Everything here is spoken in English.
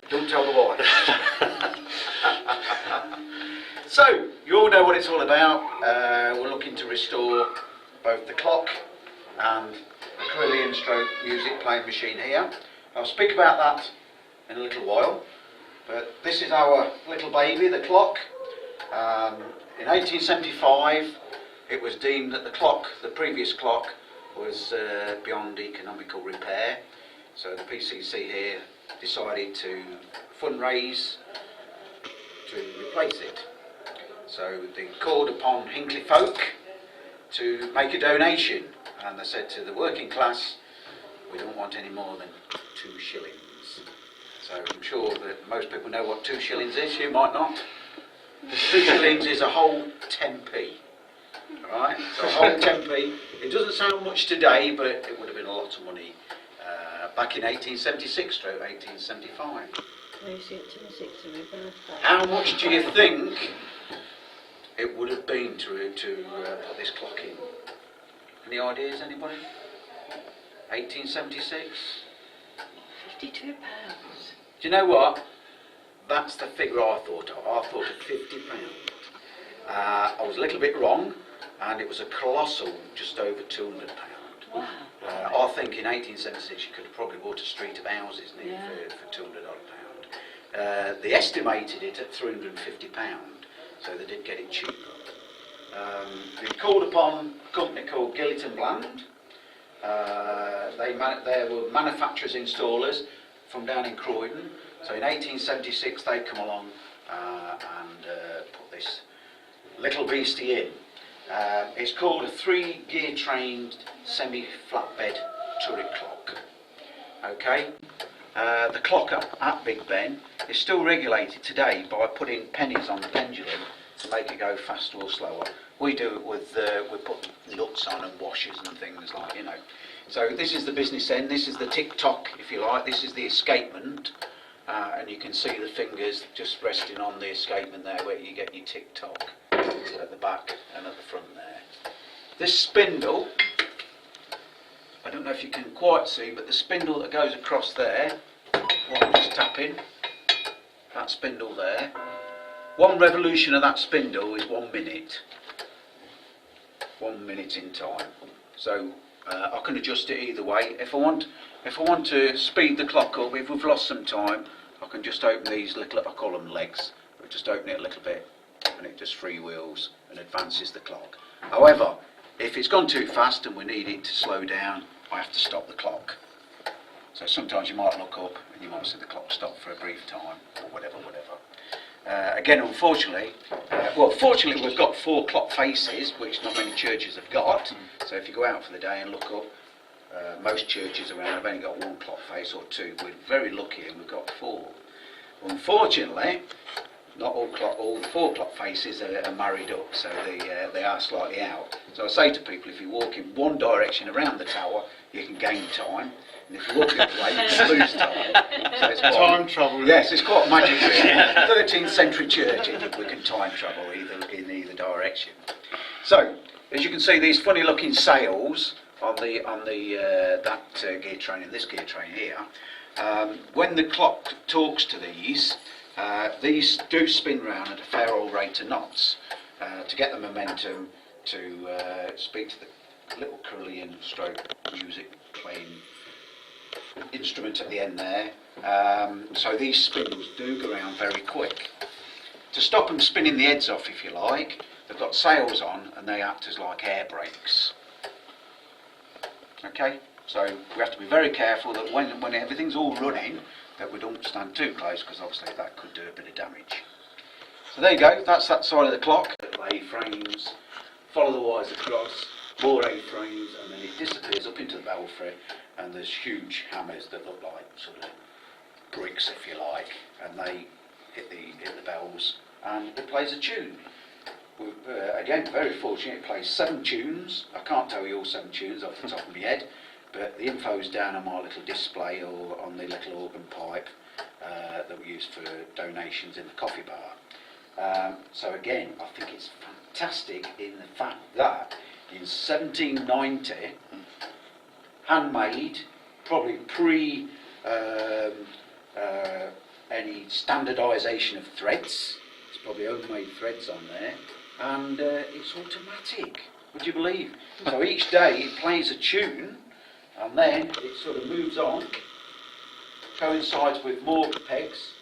Don't tell the wife. So, you all know what it's all about. We're looking to restore both the clock and the Carillion stroke music playing machine here. I'll speak about that in a little while, but this is our little baby, the clock. In 1875 it was deemed that the previous clock was beyond economical repair, so the PCC here decided to fundraise to replace it. So they called upon Hinckley folk to make a donation, and they said to the working class, we don't want any more than 2 shillings. So I'm sure that most people know what 2 shillings is, you might not. 2 shillings is a whole 10p. Right? So a whole 10p. It doesn't sound much today, but it would have been a lot of money back in 1876 through 1875. How much do you think it would have been to put this clock in? Any ideas, anybody? 1876? £52. Do you know what? That's the figure I thought of. I thought of £50. I was a little bit wrong, and it was a colossal just over £200. Wow. I think in 1876 you could have probably bought a street of houses near for £200 odd. They estimated it at £350, so they did get it cheaper. They called upon a company called Gilliton Bland. They were manufacturers installers from down in Croydon. So in 1876 they come along and put this little beastie in. It's called a 3-gear trained semi-flatbed turret clock. Okay. The clock at Big Ben is still regulated today by putting pennies on the pendulum to make it go faster or slower. We do it with, we put nuts on and washers and things like, you know. So this is the business end, this is the tick-tock, if you like, this is the escapement, and you can see the fingers just resting on the escapement there where you get your tick-tock at the back and at the front there. This spindle, I don't know if you can quite see, but the spindle that goes across there, what I'm just tapping, that spindle there, 1 revolution of that spindle is 1 minute. 1 minute in time. So I can adjust it either way. If I want to speed the clock up, if we've lost some time, I can just open these little, I call them legs, but just open it a little bit and it just freewheels and advances the clock. However, if it's gone too fast and we need it to slow down, I have to stop the clock. So sometimes you might look up and you might see the clock stop for a brief time or whatever. Again, unfortunately, fortunately we've got 4 clock faces, which not many churches have got. So if you go out for the day and look up, most churches around have only got 1 clock face or 2. We're very lucky and we've got 4. Unfortunately, not all 4 clock faces are married up, so they are slightly out. So I say to people, if you walk in one direction around the tower, you can gain time, and if you walk the other way, you can lose time. So it's quite, time travel. Yes, it's quite magic. 13th century church, and we can time travel in either direction. So, as you can see, these funny looking sails on that gear train and this gear train here. When the clock talks to these do spin round at a fair old rate of knots to get the momentum to speak to the little Carillion stroke music playing instrument at the end there. So these spindles do go around very quick. To stop them spinning the heads off, if you like, they've got sails on and they act as like air brakes. Okay, so we have to be very careful that when everything's all running, that we don't stand too close, because obviously that could do a bit of damage. So there you go, that's that side of the clock. A-frames, follow the wires across, more A-frames, and then it disappears up into the belfry, and there's huge hammers that look like sort of bricks, if you like, and they hit the bells, and it plays a tune. Again, very fortunate, it plays 7 tunes. I can't tell you all 7 tunes off the top of my head, but the info's down on my little display or on the little organ pipe that we use for donations in the coffee bar. So again, I think it's fantastic in the fact that in 1790, handmade, probably pre any standardisation of threads. There's probably homemade threads on there, and it's automatic. Would you believe? So each day it plays a tune, and then it sort of moves on, coincides with more pegs,